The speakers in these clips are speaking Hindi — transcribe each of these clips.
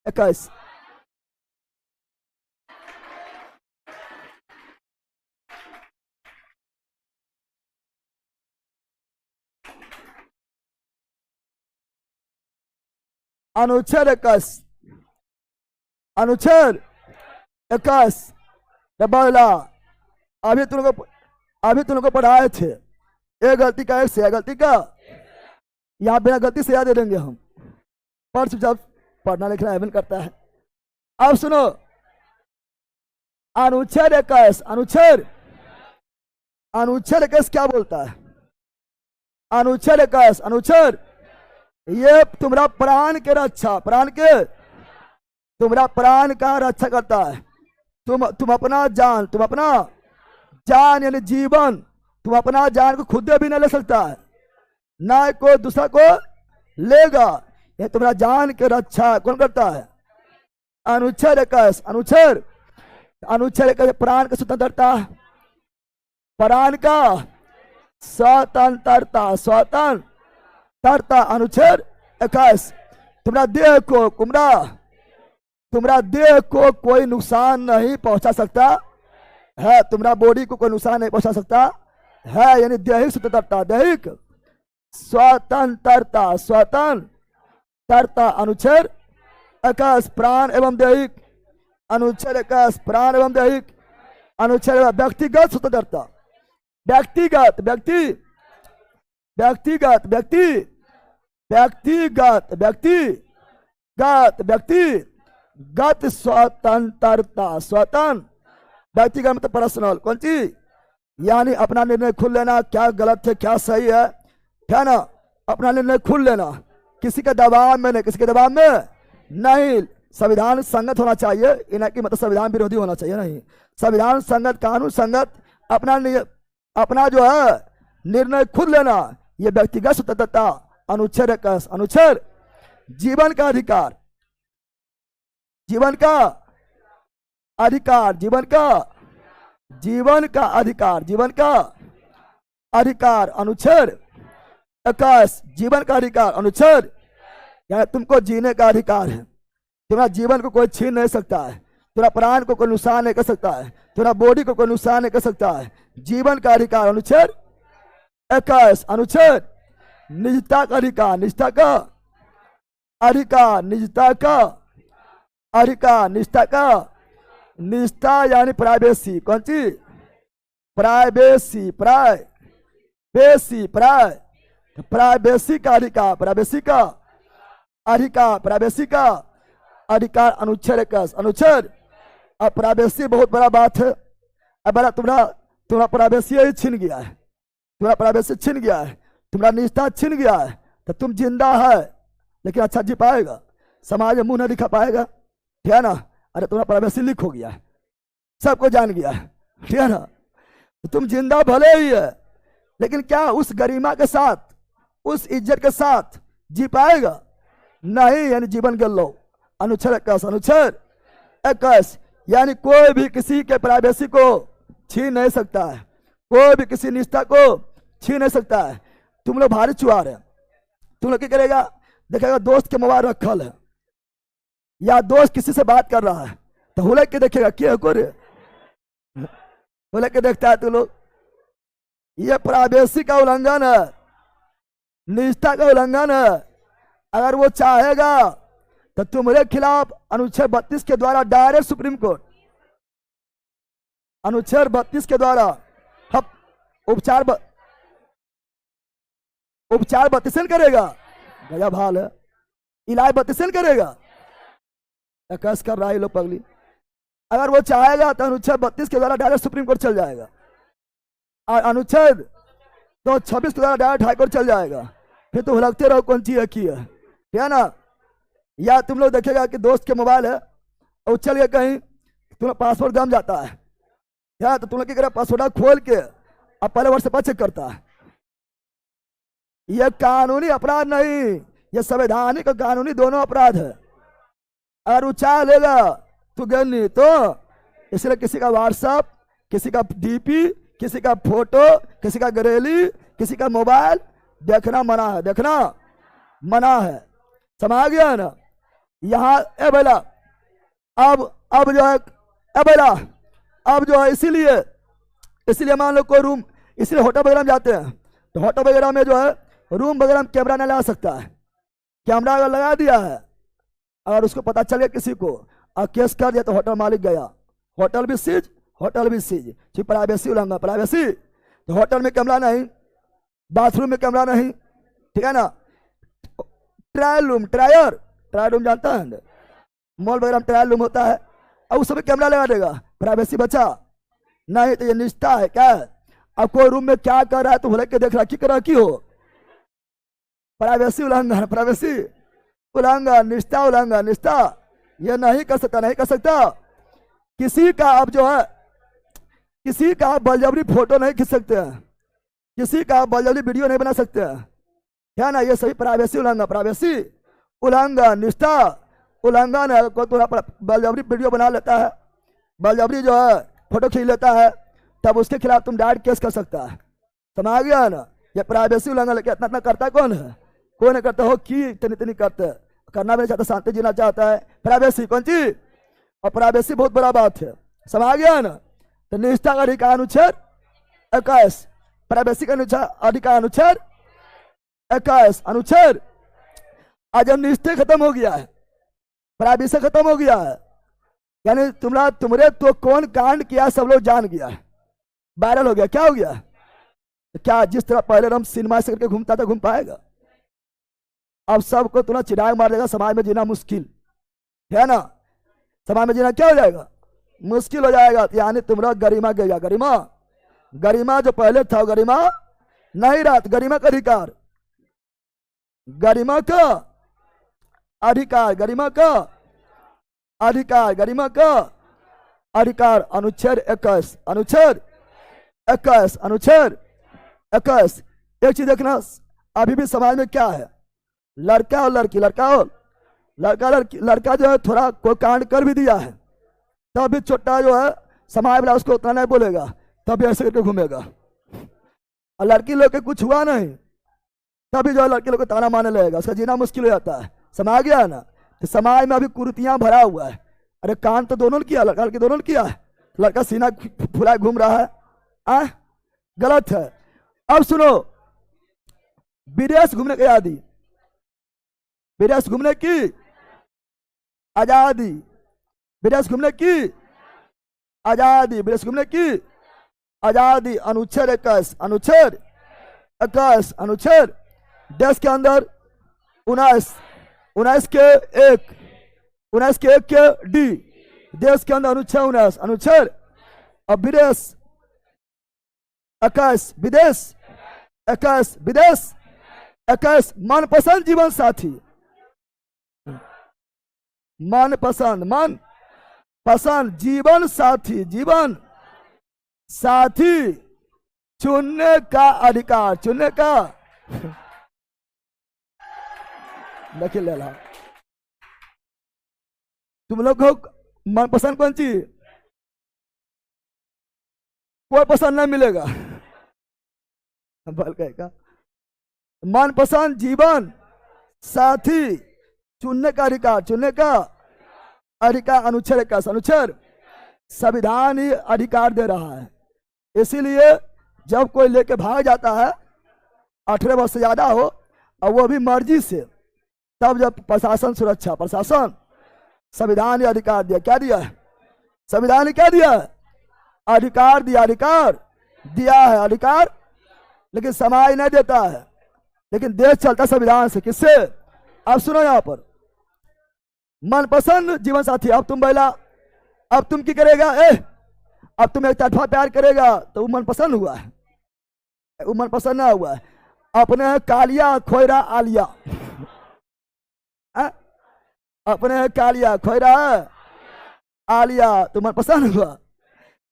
21। अनुच्छेद 21, अनुच्छेद 21 डबला। अभी तुम लोग को पढ़ाए थे, एक गलती का एक सही गलती का, यहाँ बिना गलती से याद दे देंगे हम। पर जब पढ़ना लिखना एवं करता है। अब सुनो, अनुच्छेद 21, अनुच्छेद 21 क्या बोलता है? अनुच्छेद 21, अनुच्छेद ये तुम्हारा प्राण के रक्षा, तुम्हारा प्राण का रक्षा करता है। तुम अपना जान यानी जीवन, तुम अपना जान को खुद भी नहीं ले सकता है, ना कोई दूसरा को लेगा। ये तुम्हारा जान के रक्षा कौन करता है? अनुच्छेद 21, अनुच्छेद 21 प्राण की स्वतंत्रता, प्राण का स्वतंत्रता, अनुच्छेद 21 तुम्हारा देह को कोई नुकसान नहीं पहुंचा सकता है, तुम्हारा बॉडी को कोई नुकसान नहीं पहुंचा सकता है, यानी दैहिक स्वतंत्रता, दैहिक स्वतंत्रता, अनुच्छेद 21 प्राण एवं दैहिक, अनुच्छेद 21 प्राण एवं दैहिक, अनुच्छेद व्यक्तिगत स्वतंत्रता, व्यक्तिगत स्वतंत्रता, व्यक्तिगत मतलब पर्सनल, कौन सी? यानी अपना निर्णय खुद लेना, क्या गलत है क्या सही है ना, अपना निर्णय खुद लेना, किसी के दबाव में नहीं, संविधान संगत होना चाहिए, इन्हें की मतलब संविधान विरोधी होना चाहिए नहीं, संविधान संगत, कानून संगत, अपना जो है निर्णय खुद लेना, यह व्यक्तिगत स्वतंत्रता, अनुच्छेद 21। अनुच्छेद जीवन का अधिकार, अनुच्छेद 21 जीवन का अधिकार, अनुच्छेद यानी तुमको जीने का अधिकार है, तुम्हारा जीवन को कोई छीन नहीं सकता है, तुम्हारा प्राण को कोई नुकसान नहीं कर सकता है, तुम्हारा बॉडी को कोई नुकसान नहीं कर सकता है, जीवन का अधिकार, अनुच्छेद 21। अनुच्छेद निजता का अधिकार, निजता यानी प्राइवेसी, कौन सी? प्राइवेसी का अधिकार, अनुच्छेद 21। अनुच्छेद अब प्राइवेसी बहुत बड़ा बात है। अब तुम्हारा प्राइवेसी ही छीन गया है, तुम्हारा निजता छीन गया है, तो तुम जिंदा है लेकिन अच्छा जी पाएगा, समाज में मुंह नहीं दिखा पाएगा, ठीक है ना? अरे तुम्हारा प्राइवेसी लीक हो गया है, सबको जान गया है, ठीक है ना? तो तुम जिंदा भले ही है, लेकिन क्या उस गरिमा के साथ, उस इज्जत के साथ जी पाएगा? नहीं, यानी जीवन गल लो। अनुच्छेद 21 यानी कोई भी किसी के प्राइवेसी को छीन नहीं सकता है, कोई भी किसी निष्ठा को छीन नहीं सकता है। तुम लोग भारी चुहार है, तुम लोग क्या करेगा? देखेगा दोस्त के मोबाइल रखल है, या दोस्त किसी से बात कर रहा है, तो हुलक के देखेगा, क्या हुलक के देखता है। तुम लोग ये प्राइवेसी का उल्लंघन है, निष्ठा का उल्लंघन है। अगर वो चाहेगा तो तुम्हारे खिलाफ अनुच्छेद 32 के द्वारा डायरेक्ट सुप्रीम कोर्ट, अनुच्छेद 32 के द्वारा उपचार 32 करेगा, गजब हाल है, इलाज 32 करेगा, कस कर रहा है लोग पगली। अगर वो चाहेगा तो अनुच्छेद 32 के द्वारा डायरेक्ट सुप्रीम कोर्ट चल जाएगा, और अनुच्छेद 226 के द्वारा डायरेक्ट हाईकोर्ट चल जाएगा। फिर तो हुलकते रहो कौन चीज की है, ठीक है ना? या तुम लोग देखेगा कि दोस्त के मोबाइल है और चल गया कहीं, तुम्हारा पासवर्ड दम जाता है, या तो तुम लोग क्या करेगा? पासवर्ड खोल के अब पहले वर्ष से चेक करता है। यह कानूनी अपराध नहीं, यह संवैधानिक और कानूनी दोनों अपराध है। अगर उचाह लेगा तो गलनी, तो इसलिए किसी का व्हाट्सएप, किसी का डीपी, किसी का फोटो, किसी का गैलरी, किसी का मोबाइल देखना मना है, समझ गया ना? यहाँ ए बेला, अब जो है ए बेला, अब जो है इसीलिए मान लो कोई रूम, इसलिए होटल वगैरह में जाते हैं तो होटल वगैरह में जो है रूम वगैरह में कैमरा नहीं लगा सकता है। कैमरा अगर लगा दिया है, अगर उसको पता चल गया किसी को और केस कर दिया तो होटल मालिक गया, होटल भी सीज, प्राइवेसी उल्लंघन, प्राइवेसी। तो होटल में कैमरा नहीं, बाथरूम में कैमरा नहीं, ठीक है ना। ट्रायल रूम जानता है, मॉल वगैरह में ट्रायल रूम होता है, अब उस समय कैमरा लगा देगा, प्राइवेसी बचा नहीं। तो ये निष्ठा है क्या? अब कोई रूम में क्या कर रहा है तो भले के देख रहा की कर रहा की हो, प्राइवेसी उल्लंघन, प्राइवेसी उल्लंघन, निष्ठा उल्लंघन, निष्ठा ये नहीं कर सकता। किसी का अब जो है, किसी का बलजबरी फोटो नहीं खींच सकते हैं, किसी का बलजबरी वीडियो नहीं बना सकते हैं, है ना। ये सभी प्राइवेसी उल्लंघन, निष्ठा उल्लंघन है। कोई थोड़ा बलजबरी वीडियो बना लेता है, बलजबरी जो है फोटो खींच लेता है, तब उसके खिलाफ तुम डायरेक्ट केस कर सकता है। समझ गया ना। ये प्राइवेसी उल्लंघन इतना करता कौन है? कोई नहीं करता हो कि इतनी करते, करना भी नहीं चाहता, शांति जीना चाहता है। प्राइवेसी कौन चीज? और प्राइवेसी बहुत बड़ा बात है, समझ गया ना। तो निष्ठा का अधिकार अनुच्छेद 21, प्राइवेसी का अधिकार अनुच्छेद 21 अनुच्छेद। आज जब निष्ठा खत्म हो गया है, प्राइवेसी खत्म हो गया है, यानी तुमरे तो कौन कांड किया सब लोग जान गया है, वायरल हो गया। क्या हो गया? क्या जिस तरह पहले हम सिनेमा से करके घूमता था घूम पाएगा? अब सबको तुरंत चिराग मार देगा, समाज में जीना मुश्किल है ना। समाज में जीना क्या हो जाएगा? मुश्किल हो जाएगा। यानी तुम्हारा गरिमा गया, गरिमा जो पहले था गरिमा नहीं रहा। गरिमा का अधिकार, गरिमा का अधिकार, गरिमा का अधिकार, गरिमा का अधिकार अनुच्छेद 21, अनुच्छेद 21, अनुच्छेद 21। एक चीज देखना, अभी भी समाज में क्या है, लड़का और लड़की, लड़का जो है थोड़ा कोई कांड कर भी दिया है तब भी छोटा जो है समाज वाला उसको उतना नहीं बोलेगा, तब भी ऐसे करके घूमेगा। और लड़की लोग के कुछ हुआ नहीं तभी जो है लड़के लोग को ताना मारने लगेगा, उसका जीना मुश्किल हो जाता है। समझ गया ना। तो समाज में अभी कुरीतियां भरा हुआ है। अरे कांड तो दोनों ने किया, लड़का लड़की दोनों ने किया है, लड़का सीना फुलाए घूम रहा है, गलत है। अब सुनो, विदेश घूमने की आजादी, विदेश घूमने की आजादी, विदेश घूमने की आजादी, विदेश घूमने की आजादी अनुच्छेद 21, अनुच्छेद 21, अनुच्छेद देश के अंदर 19 के 1 के डी, देश के अंदर अनुच्छेद 19, अनुच्छेद। अब विदेश 21, विदेश 21, विदेश 21 मनपसंद जीवन साथी, मनपसंद जीवन साथी, जीवन साथी चुनने का अधिकार, चुनने का देखिए ले ला। तुम लोग को मनपसंद कौन चीज? कोई पसंद नहीं मिलेगा, का मनपसंद जीवन साथी चुनने का अधिकार, चुनने का अधिकार अनुच्छेद 21, अनुच्छेद। संविधान ही अधिकार दे रहा है। इसीलिए जब कोई लेके भाग जाता है 18 वर्ष से ज्यादा हो और वो भी मर्जी से, तब जब प्रशासन सुरक्षा, प्रशासन संविधान ने अधिकार दिया। क्या दिया है? संविधान ने क्या दिया है? अधिकार दिया, अधिकार दिया है, अधिकार। लेकिन समाज नहीं देता है, लेकिन देश चलता संविधान से। किससे? अब सुनो यहां पर, मनपसंद जीवन साथी। अब तुम बैला, अब तुम क्या करेगा? अब तुम एक तरफा प्यार करेगा तो वो मनपसंद हुआ है, वो मनपसंद ना हुआ है। अपने कालिया खोयरा आलिया, अपने कालिया खोयरा आलिया तो मनपसंद हुआ,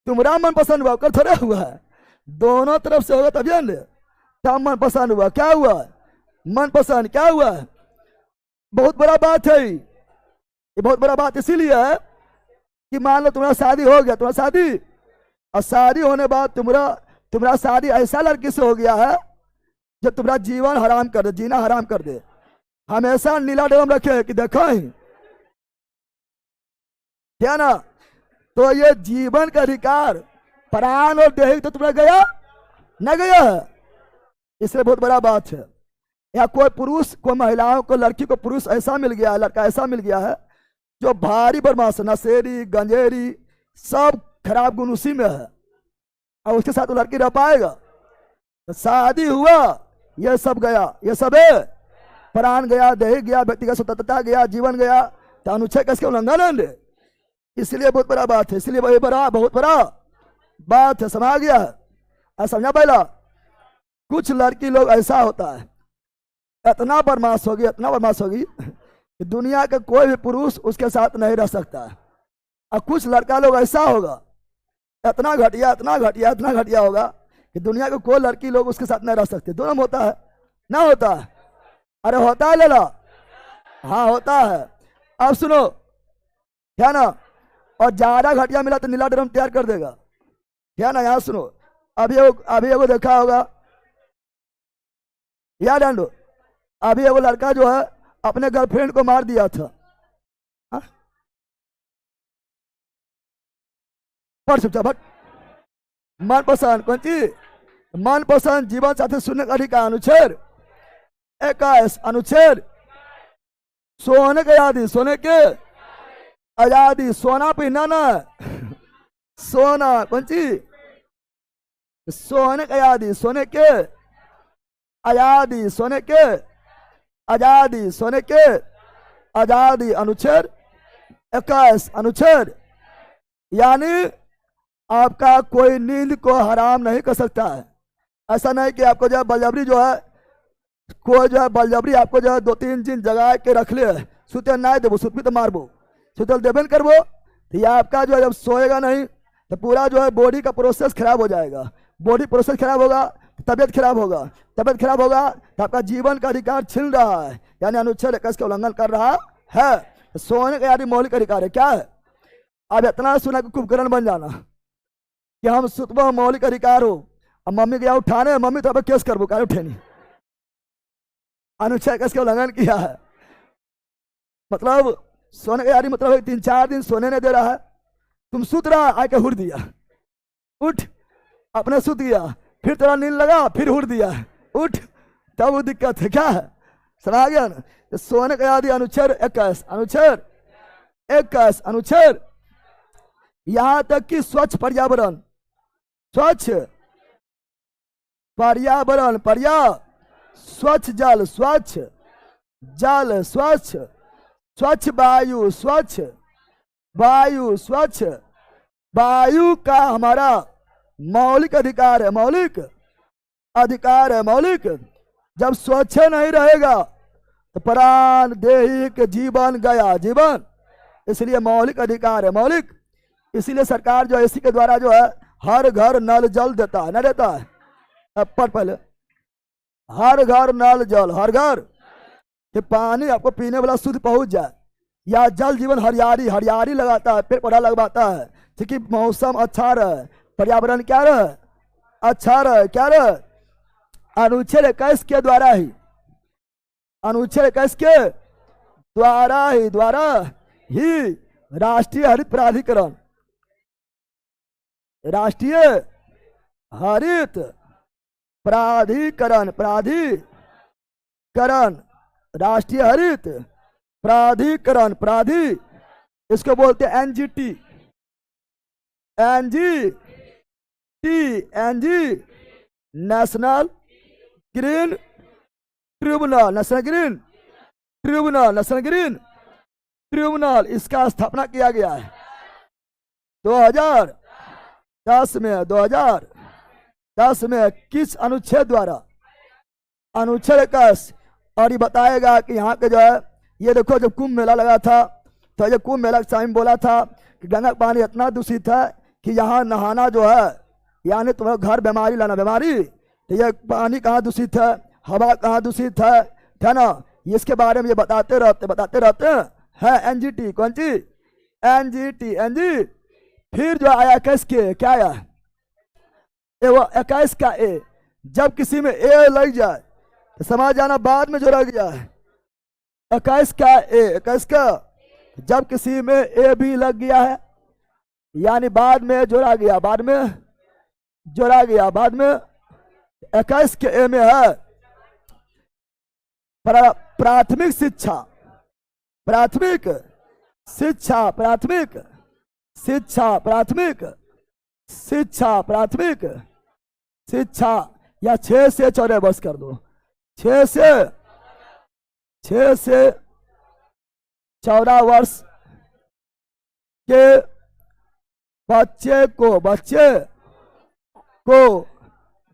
तुम्हारा मनपसंद हुआ, कर थोड़ा हुआ है। दोनों तरफ से होगा तब जान ले, तब मनपसंद हुआ। क्या हुआ? मनपसंद क्या हुआ? बहुत बड़ा बात है ये, बहुत बड़ा बात इसीलिए है कि मान लो तुम्हारा शादी हो गया, तुम्हारा शादी, और शादी होने बाद तुम्हारा शादी ऐसा लड़की से हो गया है जो तुम्हारा जीवन हराम कर दे, जीना हराम कर दे। हमेशा नीला ड्रम रखे कि देखो क्या ना? तो ये जीवन का अधिकार प्राण और देह तो तुम्हारा गया न गया है, इसलिए बहुत बड़ा बात है। या कोई पुरुष, कोई महिलाओं को, लड़की को पुरुष ऐसा मिल गया है, लड़का ऐसा मिल गया है जो भारी बदमाश, नशेड़ी, गंजेरी, सब खराब गुण उसी में है, और उसके साथ वो लड़की रह पाएगा? तो शादी हुआ, ये सब गया, ये सब है, प्राण गया, देह गया, व्यक्तिगत स्वतंत्रता गया, जीवन गया, तो अनुच्छेद कैसे उल्लंघन है। इसलिए बहुत बड़ा बात है, इसलिए बहुत बड़ा बात है, समझ गया है, समझा? पहला कुछ लड़की लोग ऐसा होता है, इतना बदमाश होगी, इतना बदमाश होगी कि दुनिया के कोई भी पुरुष उसके साथ नहीं रह सकता है। और कुछ लड़का लोग ऐसा होगा, इतना घटिया, इतना घटिया, इतना घटिया होगा कि दुनिया के कोई लड़की लोग उसके साथ नहीं रह सकते। दोनों में होता है ना? होता है? अरे होता है लला, हाँ होता है। अब सुनो, क्या ना? और ज्यादा घटिया मिला तो नीला ड्रम तैयार कर देगा, क्या ना? यहाँ सुनो, अभी एगो देखा होगा, याद आंडो, अभी एगो लड़का जो है अपने गर्लफ्रेंड को मार दिया था। बट मनपसंद कौन चीज? मनपसंद जीवन साथी सुनने का अधिकार अनुच्छेद 21, अनुच्छेद सोने के आदि, सोने के आजादी, सोना पहना ना, सोना कौन चीज? सोने के आदि, सोने के आजादी, सोने के आजादी, सोने के आजादी, अनुच्छेद 21, अनुच्छेद। यानी आपका कोई नींद को हराम नहीं कर सकता है। ऐसा नहीं कि आपको जो है बलजबरी जो है, कोई जो है बलजबरी आपको जो है 2-3 दिन जगा के रख ले, सुते ना देवो, सुतमी तो मारबो, सुतल देबन करबो, तो ये आपका जो है जब सोएगा नहीं तो पूरा जो है बॉडी का प्रोसेस खराब हो जाएगा। बॉडी प्रोसेस खराब होगा, तबियत खराब होगा, तबियत खराब होगा तो आपका जीवन का अधिकार छीन रहा है, यानी अनुच्छेद 21 का उल्लंघन कर रहा है। तो सोने का यानी मौलिक अधिकार है, क्या है? अब इतना सुना कि कुंभकर्ण बन जाना कि हम सुतबा मौलिक अधिकार हो, अब मम्मी गया उठाने, मम्मी तो अब केस करबो, क्या उठे नहीं, अनुच्छेद 21 का उल्लंघन किया है। मतलब सोने का यानी मतलब 3-4 दिन सोने नहीं दे रहा है, तुम सुत रहा, आके हुर दिया, उठ, अपने सुत गया, फिर तेरा नींद लगा, फिर हुर दिया, उठ, तब वो दिक्कत है, क्या है? समझ गया ना? तो सोने का यानी अनुच्छेद 21, अनुच्छेद 21, अनुच्छेद। यहां तक कि स्वच्छ पर्यावरण, स्वच्छ पर्यावरण, स्वच्छ जल, स्वच्छ जल, स्वच्छ स्वच्छ वायु, स्वच्छ वायु, स्वच्छ वायु का हमारा मौलिक अधिकार है, मौलिक अधिकार है, मौलिक। जब स्वच्छ नहीं रहेगा तो प्राण देहिक जीवन गया, जीवन, इसलिए मौलिक अधिकार है, मौलिक। इसीलिए सरकार जो है इसी के द्वारा जो है हर घर नल जल देता है, न देता है? अब पहले हर घर नल जल, हर घर कि पानी आपको पीने वाला शुद्ध पहुंच जाए, या जल जीवन हरियाली, हरियाली लगाता है, पेड़ पौधा लगवाता है, ठीक है, मौसम अच्छा रहे, पर्यावरण क्या रहे, अच्छा रहे, क्या रहे? अनुच्छेद 21 के द्वारा ही, अनुच्छेद 21 के द्वारा ही राष्ट्रीय हरित प्राधिकरण, राष्ट्रीय हरित प्राधिकरण, राष्ट्रीय हरित प्राधिकरण, इसको बोलते हैं NGT, national green tribunal, national green tribunal, national green tribunal, इसका स्थापना किया गया है 2010 में। 2010 में किस अनुच्छेद द्वारा? अनुच्छेद 21। और ये बताएगा कि यहाँ के जो है, ये देखो जब कुंभ मेला लगा था तो ये कुंभ मेला के टाइम बोला था कि गंगा का पानी इतना दूषित है कि यहाँ नहाना जो है, यानी तुम्हारे घर बीमारी लाना, बीमारी, तो ये पानी कहाँ दूषित है, हवा कहाँ दूषित है ना? इसके बारे में ये बताते रहते हैं एनजीटी, कौन सी? एनजी। फिर जो आया 21 के, क्या आया? वो 21 का ए, जब किसी में ए लग जाए तो समझ जाना बाद में जो रह गया है 21 का ए, 21 का जब किसी में ए भी लग गया है, यानी बाद में जोड़ा गया, बाद में जोड़ा गया, बाद में 21 के ए में है प्राथमिक शिक्षा, प्राथमिक शिक्षा, प्राथमिक शिक्षा, प्राथमिक शिक्षा, प्राथमिक शिक्षा, या 6 से 14 वर्ष कर दो, 6 से 14 वर्ष के बच्चे को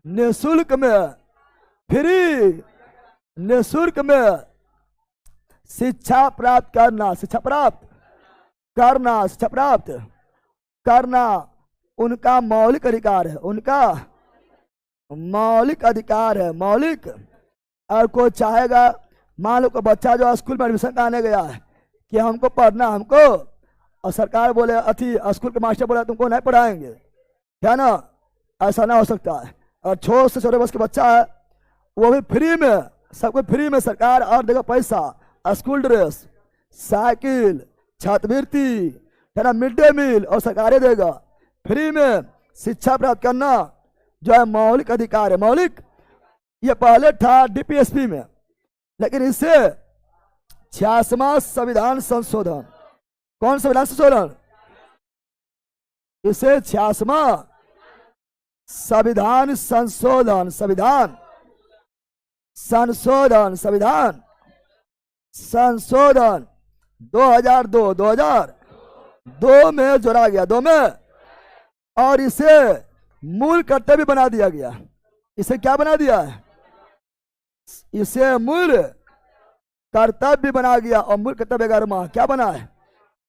निःशुल्क में, फ्री निःशुल्क में शिक्षा प्राप्त करना, शिक्षा प्राप्त करना, शिक्षा प्राप्त करना उनका मौलिक अधिकार है, उनका मौलिक अधिकार है, मौलिक। और कोई चाहेगा, मान लो को बच्चा जो स्कूल में एडमिशन कराने गया है कि हमको पढ़ना, हमको, और सरकार बोले अथी स्कूल के मास्टर बोले तुमको नहीं पढ़ाएंगे, क्या ना, ऐसा ना हो सकता है। और 6 से 14 वर्ष के बच्चा है, वो भी फ्री में, सबको फ्री में सरकार और देगा पैसा, स्कूल ड्रेस, साइकिल, छात्रवृत्ति, है ना, मिड डे मील, और सरकार देगा फ्री में शिक्षा प्राप्त करना जो है मौलिक अधिकार है, मौलिक। ये पहले था डीपीएसपी में, लेकिन इससे 86वां संविधान संशोधन, कौन संविधान संशोधन, इसे 86वां संविधान संशोधन, संविधान संशोधन, संविधान संशोधन 2002 में जोड़ा गया, 2 में, और इसे मूल कर्तव्य बना दिया गया। इसे क्या बना दिया है, इसे मूल कर्तव्य बना गया। और मूल कर्तव्य 11वां क्या बना है,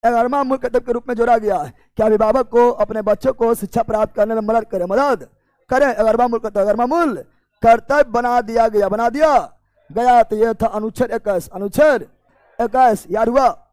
11वां मूल कर्तव्य के रूप में जोड़ा गया है कि अभिभावक को अपने बच्चों को शिक्षा प्राप्त करने में मदद करें, मदद करें। 11वां मूल कर्तव्य, 11वां मूल कर्तव्य बना दिया गया, बना दिया गया। तो यह था अनुच्छेद 21, अनुच्छेद 21 याद हुआ।